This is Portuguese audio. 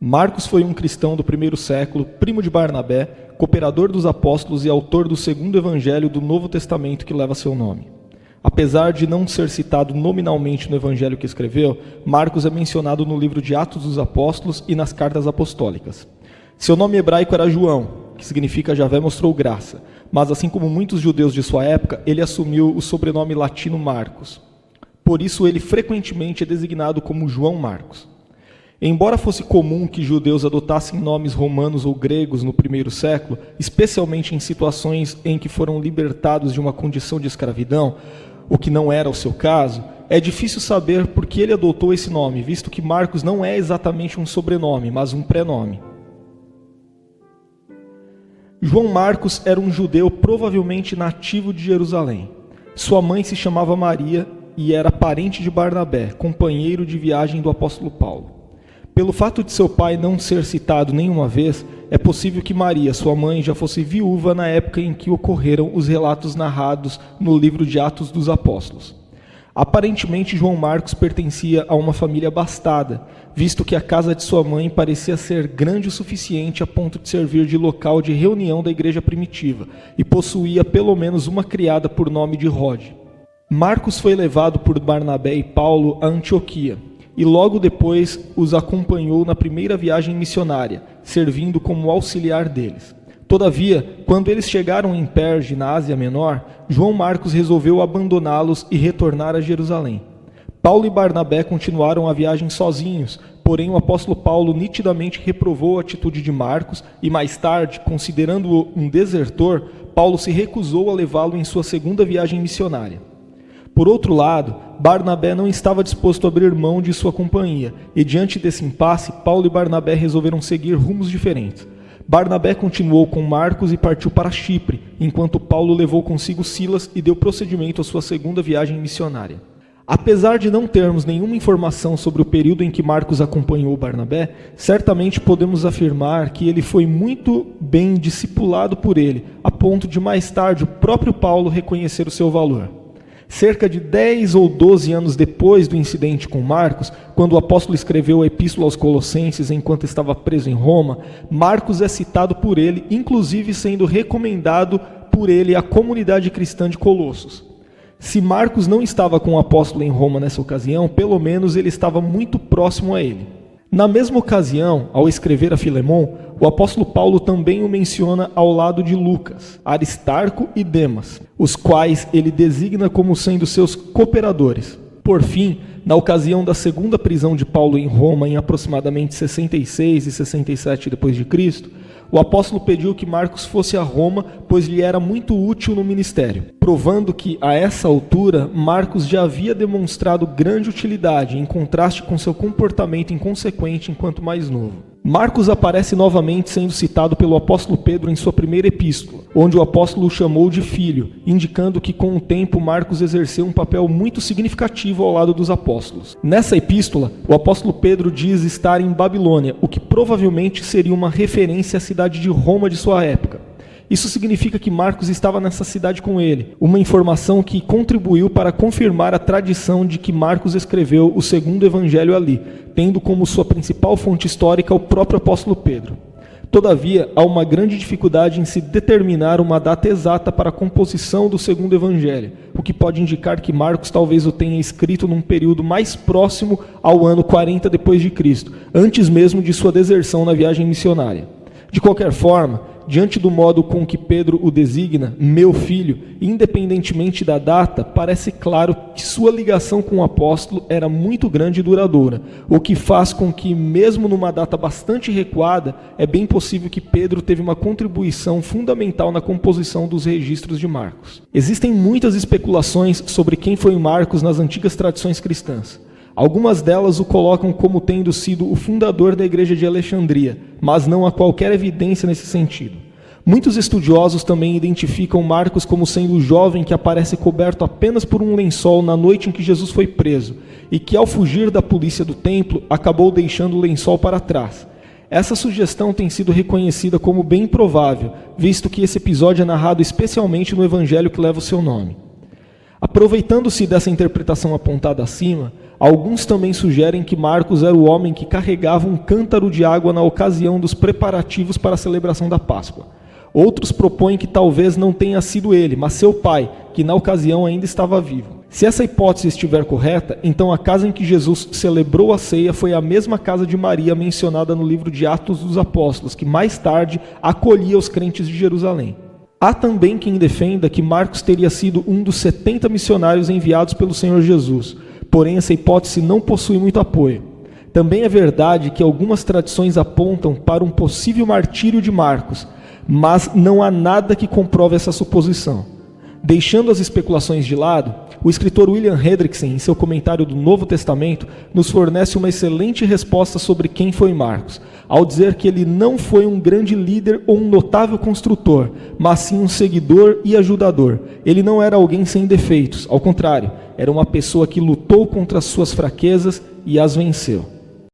Marcos foi um cristão do primeiro século, primo de Barnabé, cooperador dos apóstolos e autor do segundo evangelho do Novo Testamento que leva seu nome. Apesar de não ser citado nominalmente no evangelho que escreveu, Marcos é mencionado no livro de Atos dos Apóstolos e nas cartas apostólicas. Seu nome hebraico era João, que significa Javé mostrou graça, mas assim como muitos judeus de sua época, ele assumiu o sobrenome latino Marcos. Por isso ele frequentemente é designado como João Marcos. Embora fosse comum que judeus adotassem nomes romanos ou gregos no primeiro século, especialmente em situações em que foram libertados de uma condição de escravidão, o que não era o seu caso, é difícil saber por que ele adotou esse nome, visto que Marcos não é exatamente um sobrenome, mas um pré-nome. João Marcos era um judeu provavelmente nativo de Jerusalém. Sua mãe se chamava Maria e era parente de Barnabé, companheiro de viagem do apóstolo Paulo. Pelo fato de seu pai não ser citado nenhuma vez, é possível que Maria, sua mãe, já fosse viúva na época em que ocorreram os relatos narrados no livro de Atos dos Apóstolos. Aparentemente, João Marcos pertencia a uma família abastada, visto que a casa de sua mãe parecia ser grande o suficiente a ponto de servir de local de reunião da igreja primitiva, e possuía pelo menos uma criada por nome de Rode. Marcos foi levado por Barnabé e Paulo a Antioquia, e logo depois os acompanhou na primeira viagem missionária, servindo como auxiliar deles. Todavia, quando eles chegaram em Perge, na Ásia Menor, João Marcos resolveu abandoná-los e retornar a Jerusalém. Paulo e Barnabé continuaram a viagem sozinhos, porém o apóstolo Paulo nitidamente reprovou a atitude de Marcos e mais tarde, considerando-o um desertor, Paulo se recusou a levá-lo em sua segunda viagem missionária. Por outro lado, Barnabé não estava disposto a abrir mão de sua companhia, e diante desse impasse, Paulo e Barnabé resolveram seguir rumos diferentes. Barnabé continuou com Marcos e partiu para Chipre, enquanto Paulo levou consigo Silas e deu prosseguimento à sua segunda viagem missionária. Apesar de não termos nenhuma informação sobre o período em que Marcos acompanhou Barnabé, certamente podemos afirmar que ele foi muito bem discipulado por ele, a ponto de mais tarde o próprio Paulo reconhecer o seu valor. Cerca de 10 ou 12 anos depois do incidente com Marcos, quando o apóstolo escreveu a epístola aos Colossenses enquanto estava preso em Roma, Marcos é citado por ele, inclusive sendo recomendado por ele à comunidade cristã de Colossos. Se Marcos não estava com o apóstolo em Roma nessa ocasião, pelo menos ele estava muito próximo a ele. Na mesma ocasião, ao escrever a Filemon, o apóstolo Paulo também o menciona ao lado de Lucas, Aristarco e Demas, os quais ele designa como sendo seus cooperadores. Por fim, na ocasião da segunda prisão de Paulo em Roma, em aproximadamente 66 e 67 d.C., o apóstolo pediu que Marcos fosse a Roma, pois lhe era muito útil no ministério, provando que, a essa altura, Marcos já havia demonstrado grande utilidade, em contraste com seu comportamento inconsequente enquanto mais novo. Marcos aparece novamente sendo citado pelo apóstolo Pedro em sua primeira epístola, onde o apóstolo o chamou de filho, indicando que com o tempo Marcos exerceu um papel muito significativo ao lado dos apóstolos. Nessa epístola, o apóstolo Pedro diz estar em Babilônia, o que provavelmente seria uma referência à cidade de Roma de sua época. Isso significa que Marcos estava nessa cidade com ele, uma informação que contribuiu para confirmar a tradição de que Marcos escreveu o segundo evangelho ali, tendo como sua principal fonte histórica o próprio apóstolo Pedro. Todavia, há uma grande dificuldade em se determinar uma data exata para a composição do segundo evangelho, o que pode indicar que Marcos talvez o tenha escrito num período mais próximo ao ano 40 d.C., antes mesmo de sua deserção na viagem missionária. De qualquer forma, diante do modo com que Pedro o designa, meu filho, independentemente da data, parece claro que sua ligação com o apóstolo era muito grande e duradoura, o que faz com que, mesmo numa data bastante recuada, é bem possível que Pedro teve uma contribuição fundamental na composição dos registros de Marcos. Existem muitas especulações sobre quem foi Marcos nas antigas tradições cristãs. Algumas delas o colocam como tendo sido o fundador da igreja de Alexandria, mas não há qualquer evidência nesse sentido. Muitos estudiosos também identificam Marcos como sendo o jovem que aparece coberto apenas por um lençol na noite em que Jesus foi preso, e que ao fugir da polícia do templo, acabou deixando o lençol para trás. Essa sugestão tem sido reconhecida como bem provável, visto que esse episódio é narrado especialmente no evangelho que leva o seu nome. Aproveitando-se dessa interpretação apontada acima, alguns também sugerem que Marcos era o homem que carregava um cântaro de água na ocasião dos preparativos para a celebração da Páscoa. Outros propõem que talvez não tenha sido ele, mas seu pai, que na ocasião ainda estava vivo. Se essa hipótese estiver correta, então a casa em que Jesus celebrou a ceia foi a mesma casa de Maria mencionada no livro de Atos dos Apóstolos, que mais tarde acolhia os crentes de Jerusalém. Há também quem defenda que Marcos teria sido um dos 70 missionários enviados pelo Senhor Jesus, porém essa hipótese não possui muito apoio. Também é verdade que algumas tradições apontam para um possível martírio de Marcos, mas não há nada que comprove essa suposição. Deixando as especulações de lado, o escritor William Hendrickson, em seu comentário do Novo Testamento, nos fornece uma excelente resposta sobre quem foi Marcos, ao dizer que ele não foi um grande líder ou um notável construtor, mas sim um seguidor e ajudador. Ele não era alguém sem defeitos, ao contrário, era uma pessoa que lutou contra as suas fraquezas e as venceu.